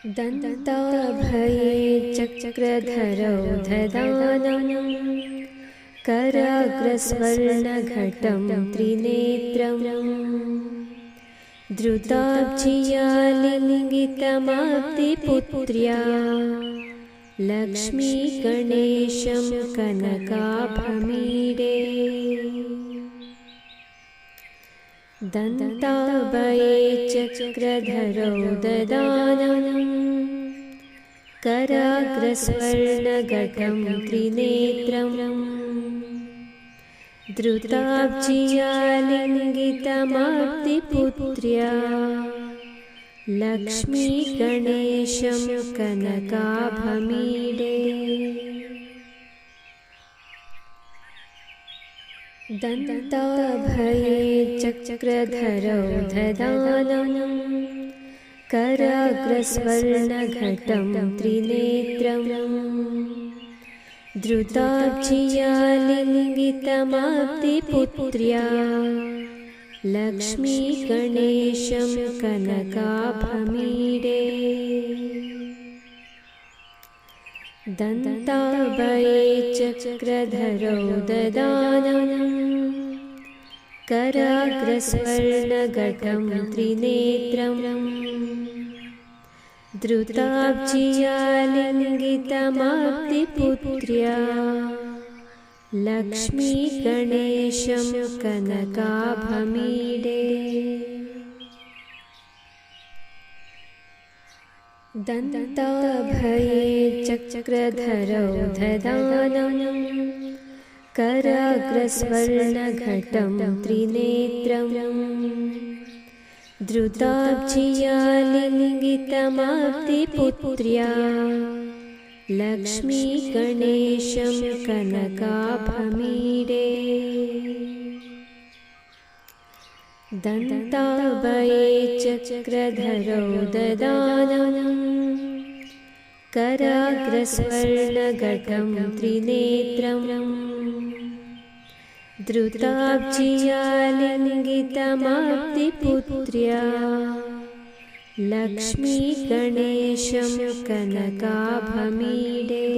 दन्ताभये चक्रधरौ दधानं कराग्रस्वर्णघटं त्रिनेत्रं द्रुताब्जिया लिङ्गितमाप्तिपुत्र्या लक्ष्मीगणेशं कनकाभमीडे। दन्ताभये चक्रधरौ दधानं कराग्रस्वर्णघटं त्रिनेत्रं द्रुताब्जिया लिङ्गितमाप्तिपुत्र्या लक्ष्मीगणेशं कनकाभमीडे। दन्ताभये चक्रधरौ दधानं कराग्रस्वर्णघटं त्रिनेत्रं द्रुताब्जिया लिङ्गितमाप्तिपुत्र्या लक्ष्मीगणेशं कनकाभमीडे। दन्ताभये चक्रधरौ दधानं कराग्रस्वर्णघटं त्रिनेत्रं द्रुताब्जिया लिङ्गितमाप्तिपुत्र्या लक्ष्मीगणेशं कनकाभमीडे। दन्ताभये चक्रधरौ दधानं कराग्रस्वर्णघटं त्रिनेत्रं द्रुताब्जिया लिङ्गितमाप्तिपुत्र्या लक्ष्मीगणेशं कनकाभमीडे। दन्ताभये चक्रधरौ दधानं कराग्रस्वर्णघटं त्रिनेत्रं द्रुताब्जिया लिङ्गितमाप्तिपुत्र्या लक्ष्मीगणेशं कनकाभमीडे।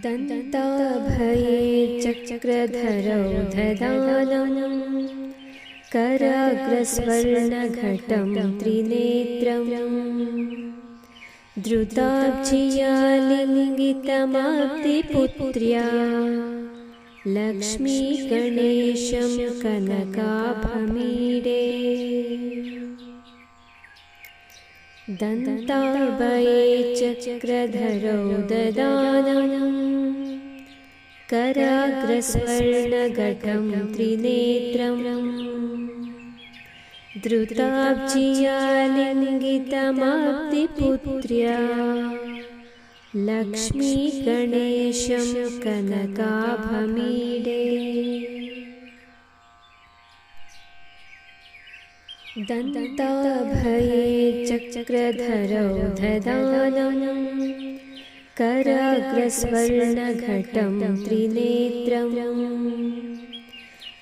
दन्ताभये चक्रधरौ दधानं कराग्रस्वर्णघटं त्रिनेत्रं द्रुताब्जिया लिङ्गितमाप्तिपुत्र्या लक्ष्मीगणेशं कनकाभमीडे। दन्ताभये चक्रधरौ दधानं कराग्रस्वर्णघटं त्रिनेत्रं द्रुताब्जिया लिङ्गितमाप्तिपुत्र्या लक्ष्मीगणेशं कनकाभमीडे। दन्ताभये चक्रधरौ दधानं कराग्रस्वर्णघटं त्रिनेत्रं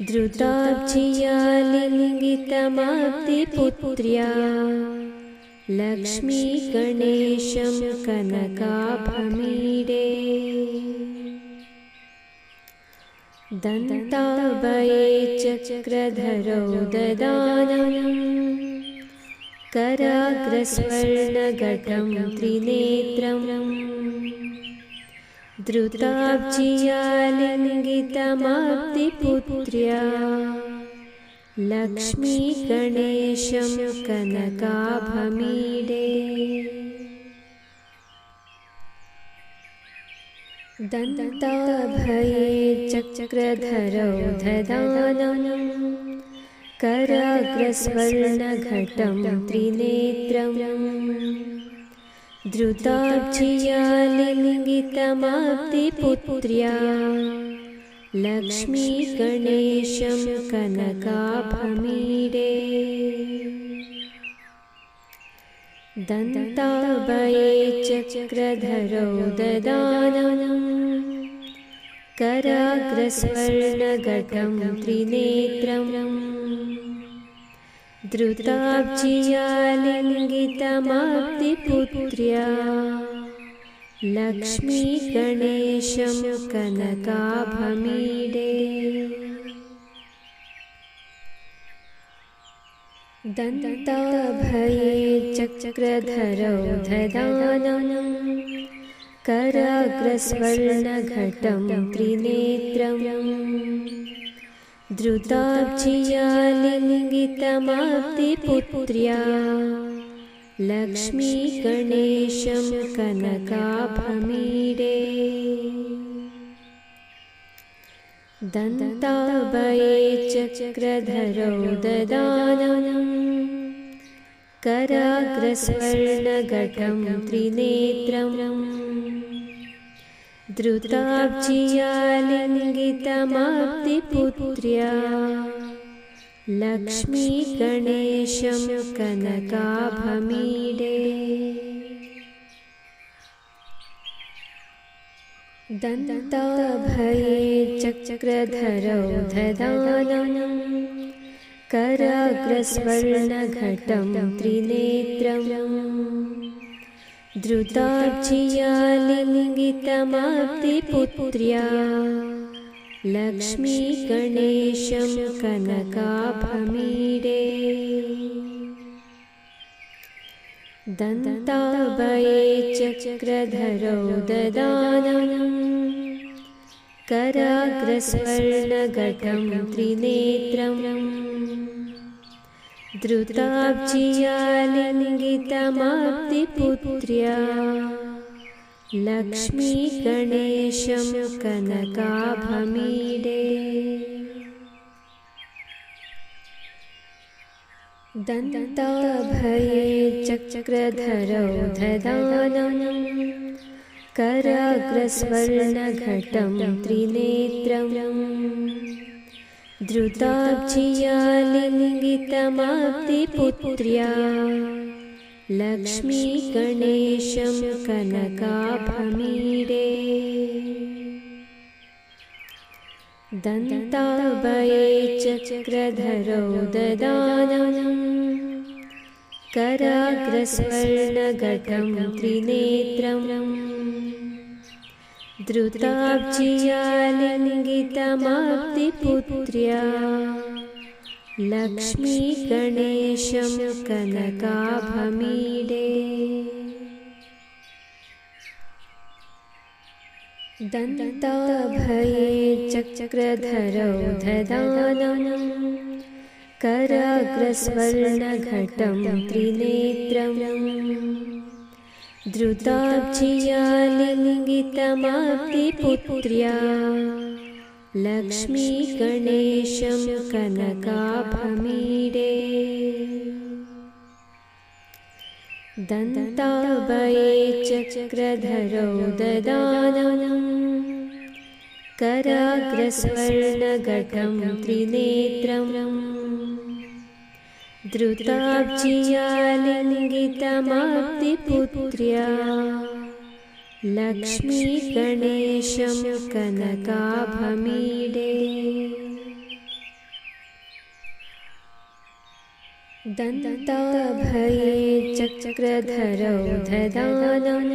द्रुताब्जिया लिङ्गितमाप्तिपुत्र्या लक्ष्मीगणेशं कनकाभमीडे। दन्ताभये चक्रधरौ दधानं कराग्रस्वर्णघटं त्रिनेत्रं द्रुताब्जिया लिङ्गितमाप्तिपुत्र्या लक्ष्मीगणेशं कनकाभमीडे। दन्ताभये चक्रधरौ दधानं कराग्रस्वर्णघटं त्रिनेत्रं द्रुताब्जिया लिङ्गितमाप्तिपुत्र्या लक्ष्मीगणेशं कनकाभमीडे। दन्ताभये चक्रधरौ दधानं कराग्रस्वर्णघटं त्रिनेत्रं धृताब्जिया लिङ्गितमाप्तिपुत्र्या लक्ष्मी गणेशं कनकाभमीडे दन्ताभये चक्रधरौ ददानं कराग्रस्वर्णघटं त्रिनेत्रम् धृताब्जिया लिङ्गितमाप्तिपुत्र्या लक्ष्मी गणेशं कनकाभमीडे दन्ताभये चक्रधरौ ददानं कराग्रस्वर्णघटं त्रिनेत्रम् धृताब्जिया लिङ्गितमाप्तिपुत्र्या लक्ष्मी गणेशं कनकाभमीडे दन्ताभये चक्रधरौ ददानं कराग्रस्वर्णघटं त्रिनेत्रम् धृताब्जिया लिङ्गितमाप्तिपुत्र्या लक्ष्मी गणेशं कनकाभमीडे दन्ताभये चक्रधरौ ददानं कराग्रस्वर्णघटं त्रिनेत्रम् धृताब्जिया लिङ्गितमाप्तिपुत्र्या लक्ष्मी गणेशं कनकाभमीडे दन्ताभये चक्रधरौ ददानं कराग्रस्वर्णघटं त्रिनेत्रम् धृताब्जिया लिङ्गितमाप्तिपुत्र्या लक्ष्मी गणेशं कनकाभमीडे दन्ताभये चक्रधरौ ददानं कराग्रस्वर्णघटं त्रिनेत्रम् धृताब्जिया लिङ्गितमाप्तिपुत्र्या लक्ष्मी गणेशं कनकाभमीडे दन्ताभये चक्रधरौ ददानं कराग्रस्वर्णघटं त्रिनेत्रम् धृताब्जिया लिङ्गितमाप्तिपुत्र्या लक्ष्मी गणेशं कनकाभमीडे दन्ताभये चक्रधरौ ददानं कराग्रस्वर्णघटं त्रिनेत्रम् धृताब्जिया लिङ्गितमाप्तिपुत्र्या लक्ष्मी गणेशं कनकाभमीडे दन्ताभये चक्रधरौ ददानं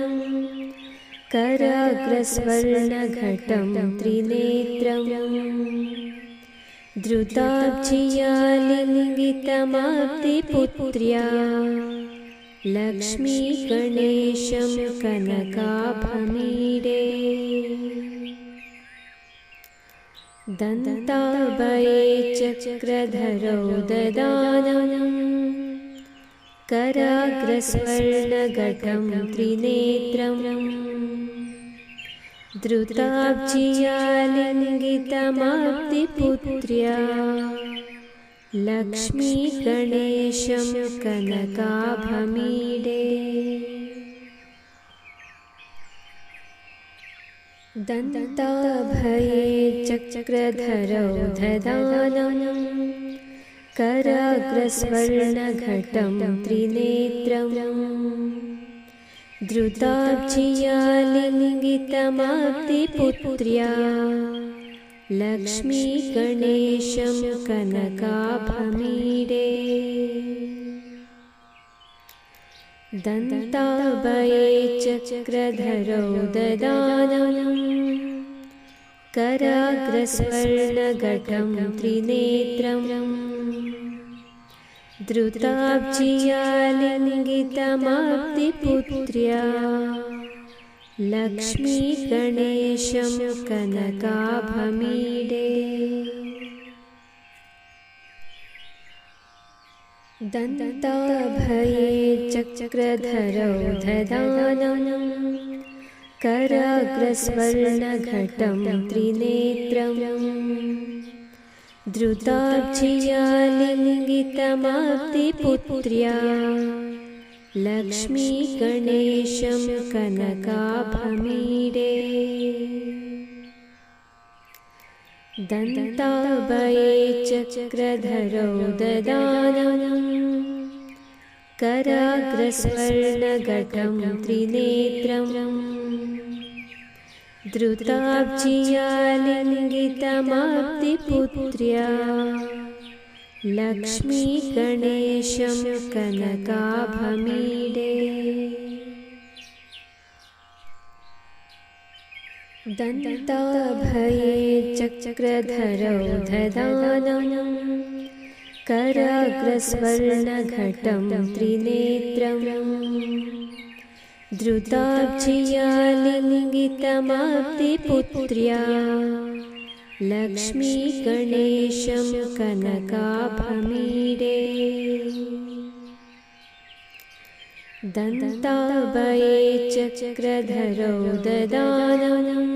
कराग्रस्वर्णघटं त्रिनेत्रम् धृताब्जिया लिङ्गितमाप्तिपुत्र्या लक्ष्मी गणेशं कनकाभमीडे दन्ताभये चक्रधरौ ददानं कराग्रस्वर्णघटं त्रिनेत्रम् धृताब्जिया लिङ्गितमाप्तिपुत्र्या लक्ष्मी गणेशं कनकाभमीडे दन्ताभये चक्रधरौ ददानं कराग्रस्वर्णघटं त्रिनेत्रम् धृताब्जिया लिङ्गितमाप्तिपुत्र्या लक्ष्मी गणेशं कनकाभमीडे। दन्ताभये चक्रधरौ ददानं कराग्रस्वर्णघटं त्रिनेत्रं द्रुताब्जिया लिङ्गितमाप्तिपुत्र्या लक्ष्मीगणेशं कनकाभमीडे दन्ताभये चक्रधरौ ददानं कराग्रस्वर्णघटं त्रिनेत्रं द्रुताब्जिया लिङ्गितमाप्तिपुत्र्या लक्ष्मीगणेशं कनकाभमीडे दन्ताभये चक्रधरौ ददानं कराग्रस्वर्णघटं त्रिनेत्रं द्रुताब्जिया लिङ्गितमाप्तिपुत्र्या लक्ष्मीगणेशं कनकाभमीडे दन्ताभये चक्रधरौ ददानं कराग्रस्वर्णघटं त्रिनेत्रं द्रुताब्जिया लिङ्गितमाप्तिपुत्र्या लक्ष्मीगणेशं कनकाभमीडे दन्ताभये चक्रधरौ ददानं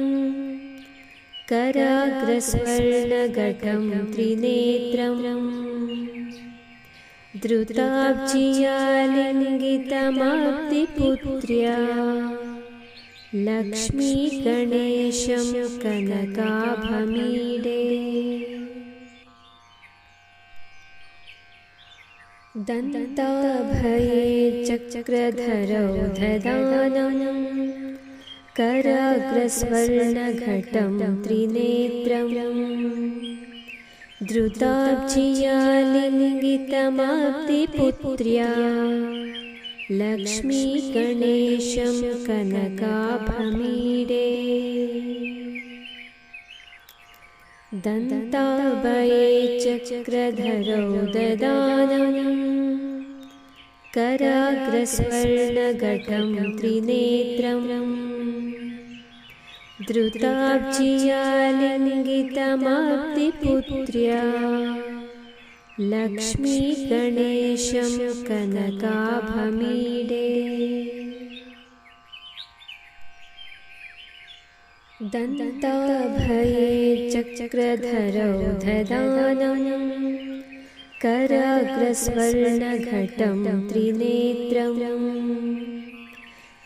कराग्रस्वर्णघटं त्रिनेत्रं द्रुताब्जिया लिङ्गितमाप्तिपुत्र्या लक्ष्मीगणेशं कनकाभमीडे दन्ताभये चक्रधरौ ददानं कराग्रस्वर्णघटं त्रिनेत्रं द्रुताब्जिया लिङ्गितमाप्तिपुत्र्या लक्ष्मीगणेशं कनकाभमीडे दन्ताभये चक्रधरौ ददानं कराग्रस्वर्णघटं त्रिनेत्रं द्रुताब्जिया लिङ्गितमाप्तिपुत्र्या लक्ष्मीगणेशं कनकाभमीडे दन्ताभये चक्रधरौ ददानं कराग्रस्वर्णघटं त्रिनेत्रं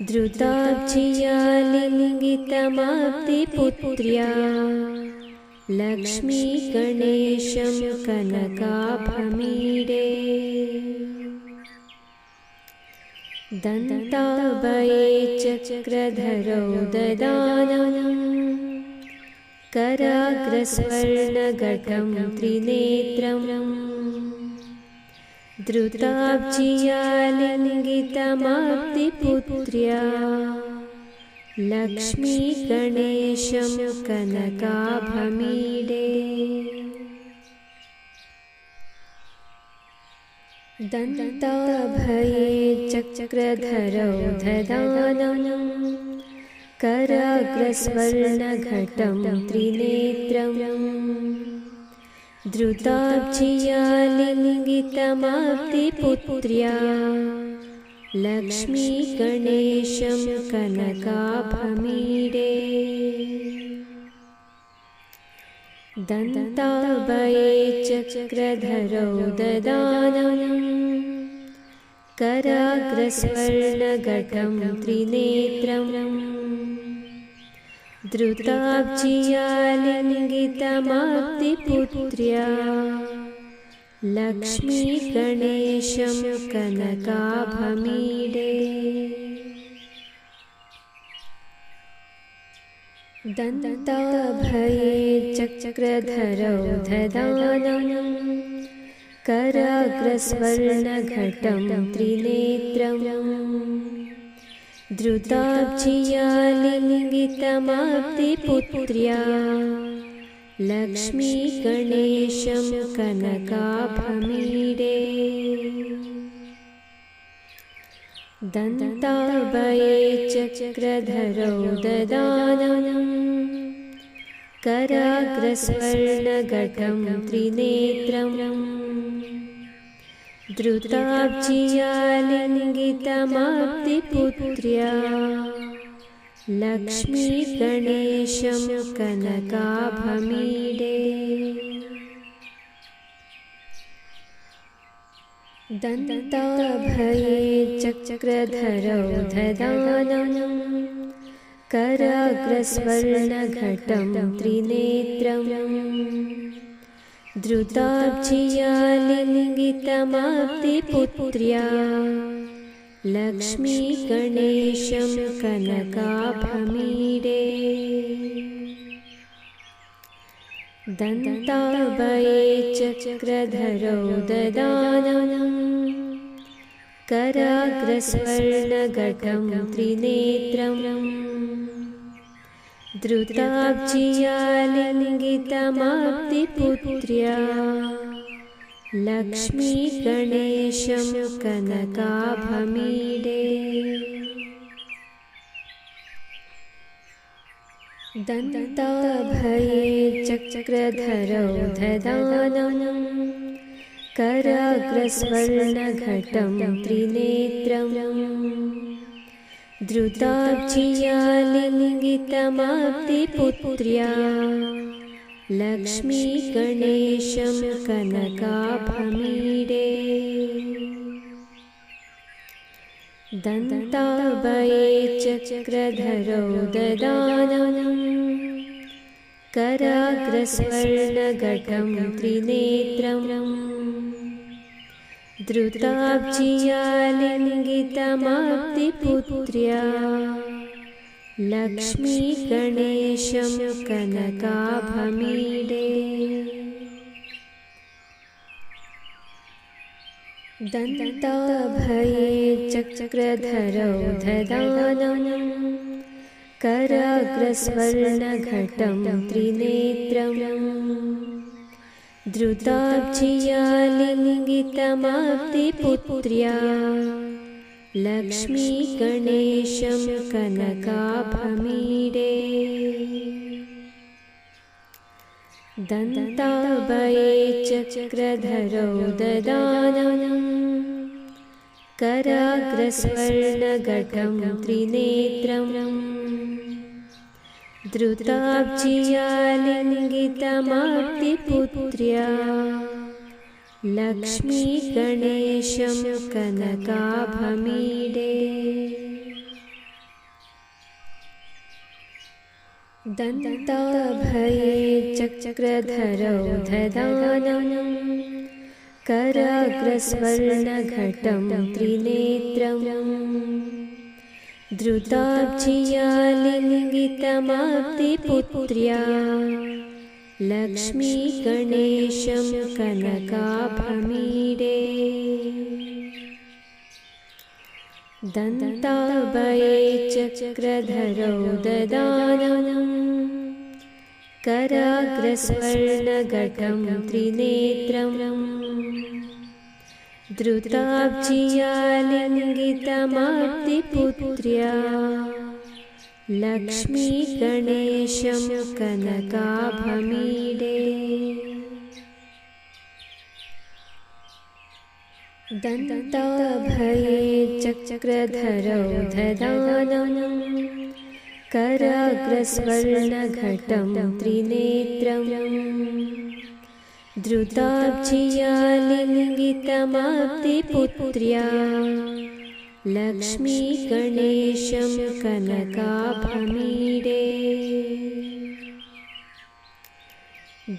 द्रुताब्जिया लिङ्गितमाप्तिपुत्र्या लक्ष्मीगणेशं कनकाभमीडे दन्ताभये चक्रधरौ ददानं कराग्रस्वर्णघटं त्रिनेत्रं द्रुताब्जिया लिङ्गितमाप्तिपुत्र्या लक्ष्मीगणेशं कनकाभमीडे दन्ताभये चक्रधरौ ददानं कराग्रस्वर्णघटं त्रिनेत्रं द्रुताब्जिया लिङ्गितमाप्तिपुत्र्या लक्ष्मीगणेशं कनकाभमीडे दन्ताभये चक्रधरौ ददानं कराग्रस्वर्णघटं त्रिनेत्रं द्रुताब्जिया लिङ्गितमाप्तिपुत्र्या लक्ष्मीगणेशं कनकाभमीडे दन्ताभये चक्रधरौ ददानं कराग्रस्वर्णघटं त्रिनेत्रम् धृताब्जिया लिङ्गितमाप्तिपुत्र्या लक्ष्मीगणेशं कनकाभमीडे दन्ताभये चक्रधरौ ददानं कराग्रस्वर्णघटं त्रिनेत्रम् धृताब्जिया लिङ्गितमाप्तिपुत्र्या लक्ष्मीगणेशं कनकाभमीडे दन्ताभये चक्रधरौ ददानं कराग्रस्वर्णघटं त्रिनेत्रम् धृताब्जिया लिङ्गितमाप्तिपुत्र्या लक्ष्मीगणेशं कनकाभमीडे दन्ताभये चक्रधरौ ददानं कराग्रस्वर्णघटं त्रिनेत्रम् धृताब्जिया लिङ्गितमाप्तिपुत्र्या लक्ष्मीगणेशं कनकाभमीडे दन्ताभये चक्रधरौ ददानं कराग्रस्वर्णघटं त्रिनेत्रम् धृताब्जिया लिङ्गितमाप्तिपुत्र्या लक्ष्मीगणेशं कनकाभमीडे दन्ताभये चक्रधरौ ददानं कराग्रस्वर्णघटं त्रिनेत्रम् धृताब्जिया लिङ्गितमाप्तिपुत्र्या लक्ष्मीगणेशं कनकाभमीडे दन्ताभये चक्रधरौ ददानं कराग्रस्वर्णघटं त्रिनेत्रम् धृताब्जिया लिङ्गितमाप्तिपुत्र्या लक्ष्मीगणेशं कनकाभमीडे दन्ताभये चक्रधरौ ददानं कराग्रस्वर्णघटं त्रिनेत्रम् धृताब्जिया लिङ्गितमाप्तिपुत्र्या लक्ष्मीगणेशं कनकाभमीडे दन्ताभये चक्रधरौ ददानं कराग्रस्वर्णघटं त्रिनेत्रम् धृताब्जिया लिङ्गितमाप्तिपुत्र्या लक्ष्मीगणेशं कनकाभमीडे दन्ताभये चक्रधरौ ददानं कराग्रस्वर्णघटं त्रिनेत्रम् धृताब्जिया लिङ्गितमाप्तिपुत्र्या लक्ष्मीगणेशं कनकाभमीडे दन्ताभये चक्रधरौ ददानं कराग्रस्वर्णघटं त्रिनेत्रम् धृताब्जिया लिङ्गितमाप्तिपुत्र्या लक्ष्मीगणेशं कनकाभमीडे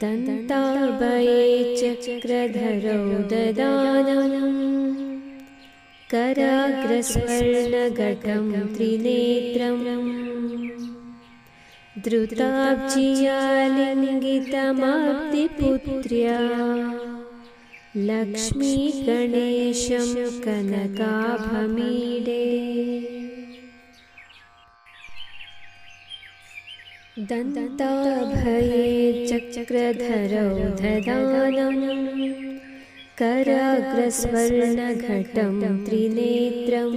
दन्ताभये चक्रधरौ ददानं कराग्रस्वर्णघटं त्रिनेत्रम् धृताब्जिया लिङ्गितमाप्तिपुत्र्या लक्ष्मी गणेशं कनकाभमीडे दन्ताभये चक्रधरौ ददानं कराग्रस्वर्णघटं त्रिनेत्रम्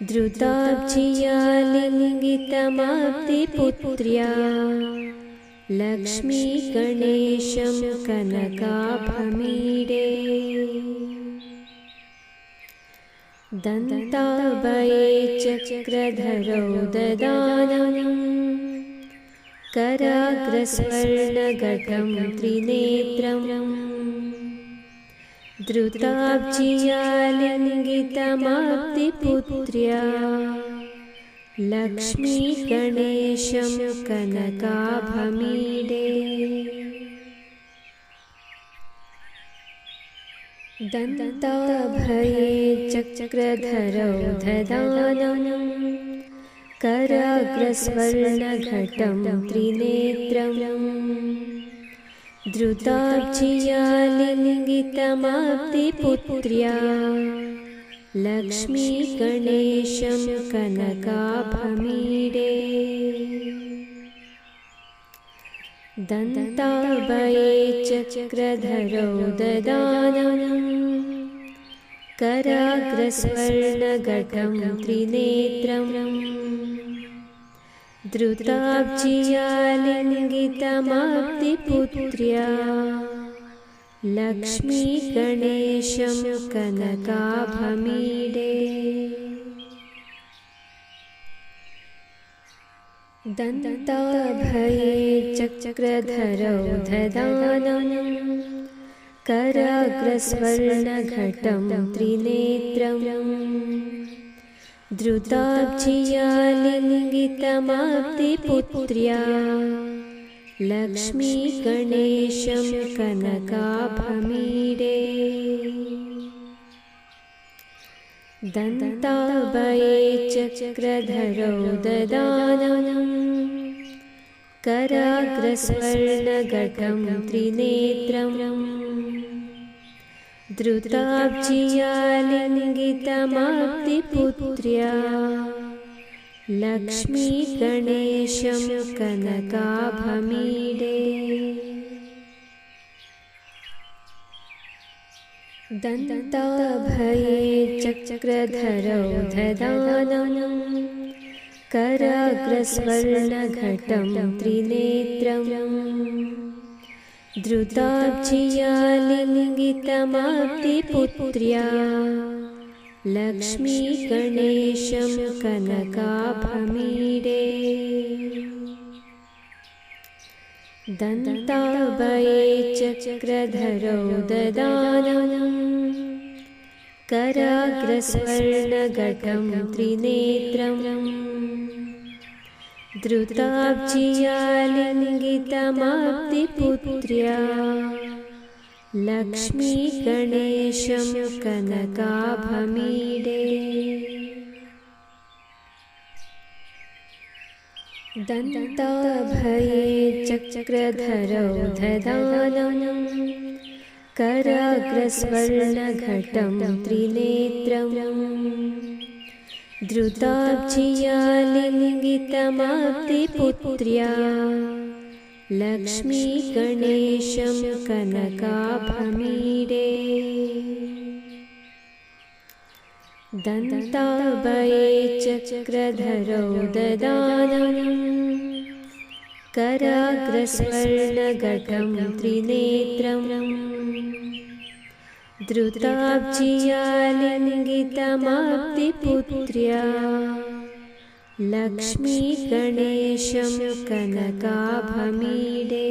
द्रुताब्जिया लिङ्गितमाप्तिपुत्र्या लक्ष्मी गणेशं कनकाभमीडे दन्ताभये चक्रधरौ ददानं कराग्रस्वर्णघटं त्रिनेत्रम् द्रुताब्जिया लिङ्गितमाप्तिपुत्र्या लक्ष्मी गणेशं कनकाभमीडे दन्ताभये चक्रधरौ ददानं कराग्रस्वर्णघटं त्रिनेत्रम् द्रुताब्जिया लिङ्गितमाप्तिपुत्र्या लक्ष्मी गणेशं कनकाभमीडे दन्ताभये चक्रधरौ ददानं कराग्रस्वर्णघटं त्रिनेत्रम् द्रुताब्जिया लिङ्गितमाप्तिपुत्र्या लक्ष्मी गणेशं कनकाभमीडे दन्ताभये चक्रधरौ ददानं कराग्रस्वर्णघटं त्रिनेत्रम् द्रुताब्जिया लिङ्गितमाप्तिपुत्र्या लक्ष्मी गणेशं कनकाभमीडे दन्ताभये चक्रधरौ ददानं कराग्रस्वर्णघटं त्रिनेत्रम् द्रुताब्जिया लिङ्गितमाप्तिपुत्र्या लक्ष्मी गणेशं कनकाभमीडे दन्ताभये चक्रधरौ ददानं कराग्रस्वर्णघटं त्रिनेत्रम् द्रुताब्जिया लिङ्गितमाप्तिपुत्र्या लक्ष्मी गणेशं कनकाभमीडे दन्ताभये चक्रधरौ ददानं कराग्रस्वर्णघटं त्रिनेत्रम् द्रुताब्जिया लिङ्गितमाप्तिपुत्र्या लक्ष्मी गणेशं कनकाभमीडे दन्ताभये चक्रधरौ ददानं कराग्रस्वर्णघटं त्रिनेत्रम् द्रुताब्जिया लिङ्गितमाप्तिपुत्र्या लक्ष्मी गणेशं कनकाभमीडे दन्ताभये चक्रधरौ ददानं कराग्रस्वर्णघटं त्रिनेत्रम् द्रुताब्जिया लिङ्गितमाप्तिपुत्र्या लक्ष्मी गणेशं कनकाभमीडे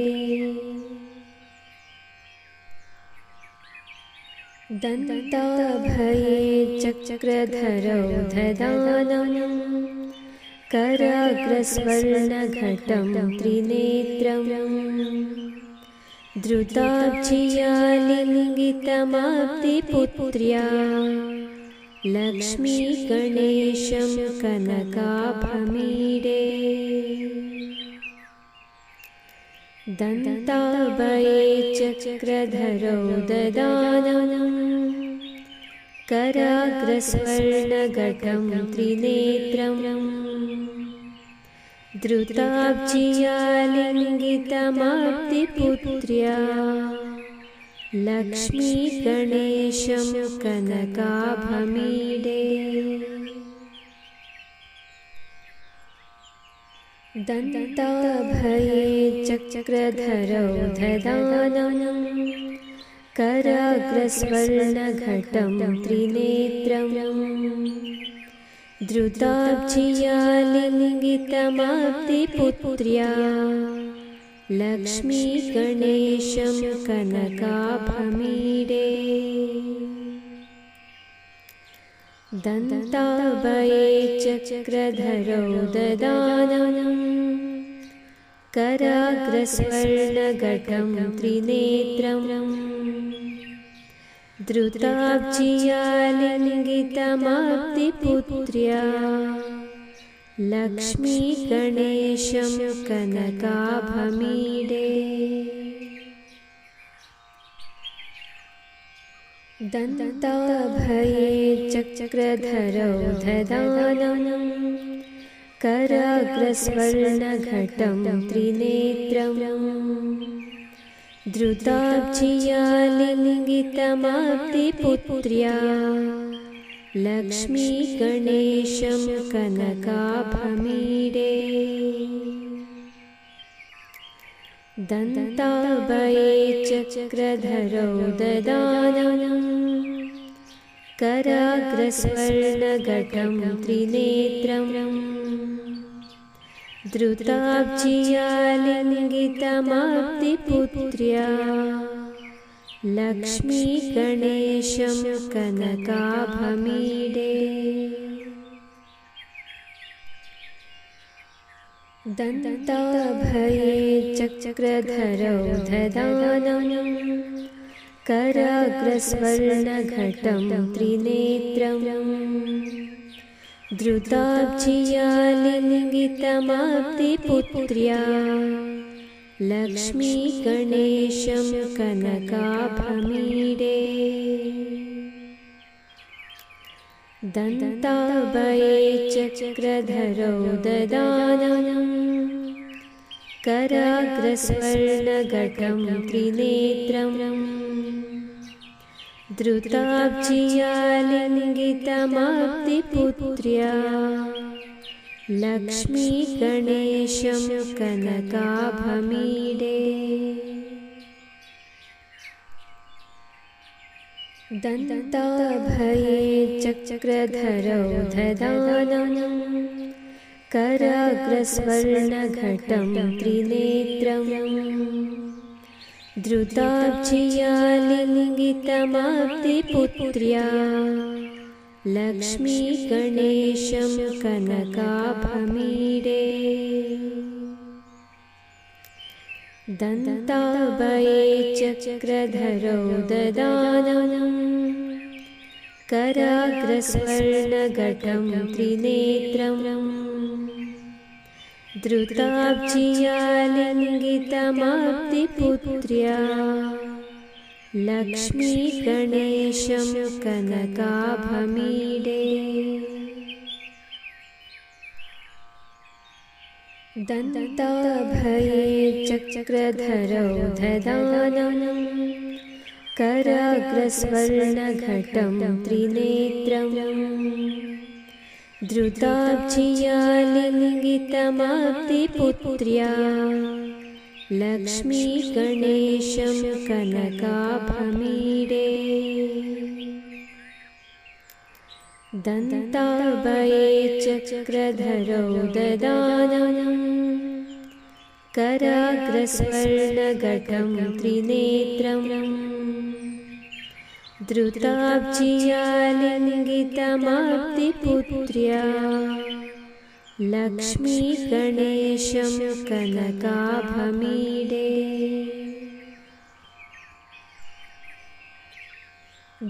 दन्ताभये चक्रधरौ ददानं कराग्रस्वर्णघटं त्रिनेत्रम् द्रुताब्जिया लिङ्गितमाप्तिपुत्र्या लक्ष्मी गणेशं कनकाभमीडे दन्ताभये चक्रधरौ ददानं कराग्रस्वर्णघटं त्रिनेत्रं धृताब्जिया लिङ्गितमाप्तिपुत्र्या लक्ष्मीगणेशं कनकाभमीडे दन्ताभये चक्रधरौ ददानं कराग्रस्वर्णघटं त्रिनेत्रं धृताब्जिया लिङ्गितमाप्तिपुत्र्या लक्ष्मीगणेशं कनकाभमीडे दन्ताभये चक्रधरौ ददानं कराग्रस्वर्णघटं त्रिनेत्रं धृताब्जिया लिङ्गितमाप्तिपुत्र्या लक्ष्मीगणेशं कनकाभमीडे दन्ताभये चक्रधरौ ददानं कराग्रस्वर्णघटं त्रिनेत्रं धृताब्जिया लिङ्गितमाप्तिपुत्र्या लक्ष्मीगणेशं कनकाभमीडे दन्ताभये चक्रधरौ ददानं कराग्रस्वर्णघटं त्रिनेत्रं धृताब्जिया लिङ्गितमाप्तिपुत्र्या लक्ष्मीगणेशं कनकाभमीडे दन्ताभये चक्रधरौ ददानं कराग्रस्वर्णघटं त्रिनेत्रं धृताब्जिया लिङ्गितमाप्तिपुत्र्या लक्ष्मीगणेशं कनकाभमीडे दन्ताभये चक्रधरौ ददानं कराग्रस्वर्णघटं त्रिनेत्रं धृताब्जिया लिङ्गितमाप्तिपुत्र्या लक्ष्मीगणेशं कनकाभमीडे दन्ताभये चक्रधरौ ददानं कराग्रस्वर्णघटं त्रिनेत्रं धृताब्जिया लिङ्गितमाप्तिपुत्र्या लक्ष्मीगणेशं कनकाभमीडे दन्ताभये चक्रधरौ ददानं कराग्रस्वर्णघटं त्रिनेत्रं धृताब्जिया लिङ्गितमाप्तिपुत्र्या लक्ष्मीगणेशं कनकाभमीडे दन्ताभये चक्रधरौ ददानं कराग्रस्वर्णघटं त्रिनेत्रं धृताब्जिया लिङ्गितमाप्तिपुत्र्या लक्ष्मीगणेशं कनकाभमीडे दन्ताभये चक्रधरौ ददानं कराग्रस्वर्णघटं त्रिनेत्रं धृताब्जिया लिङ्गितमाप्तिपुत्र्या लक्ष्मीगणेशं कनकाभमीडे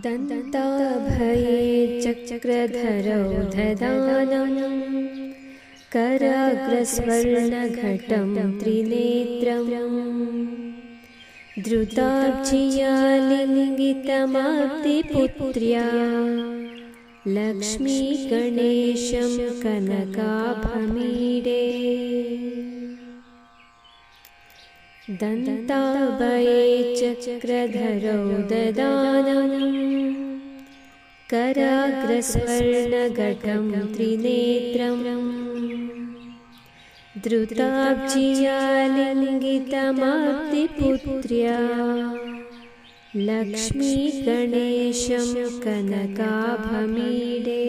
दन्ताभये चक्रधरौ ददानं कराग्रस्वर्णघटं त्रिनेत्रम् धृताब्जिया लिङ्गितमाब्धिपुत्र्या लक्ष्मीगणेशं कनकाभमीडे दन्ताभये चक्रधरौ ददानम् कराग्रस्वर्णघटं त्रिनेत्रम् धृताब्जिया लिङ्गितमाब्धिपुत्र्या लक्ष्मीगणेशं कनकाभमीडे।